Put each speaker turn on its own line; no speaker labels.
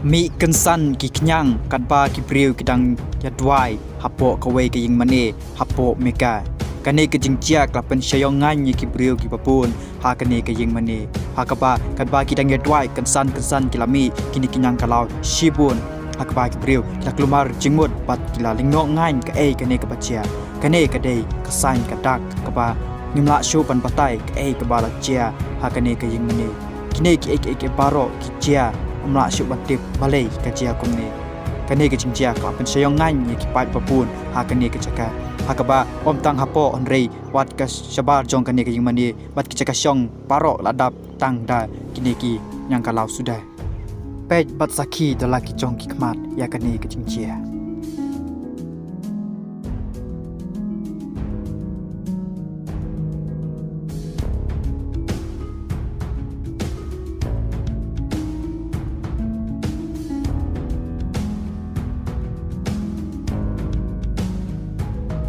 Mi kensan ki kenyang kat ba ki priu kidang yadwai hapo kawe ke ying mane hapo meka kane ke jingcia klapen syayongan ki priu ki papun ha kane ke ying mane ha kaba kat ba kidang yadwai kensan kilami kini kenyang kalau shibun ha kaba ki priu kita kelumar jingmut pat kila lingno ngain ke kane ke bacia kane ke dei kesan kadak kaba nimla shu pan patai ke kaba la cia ha kane ke ying mane kini ki baro ki cia mla syuk batip balai kajia kumne kane ke jingjia ka pen sayongan ye ki pai papun ha kane ke caka ha kaba om tang hapo onrei wat ka shabar jong kane ke yingmani bat ki caka syong parok ladap tang da kini ki yang kalau sudah pej bat saki dalaki jong ki kmat ya kane ke jingjia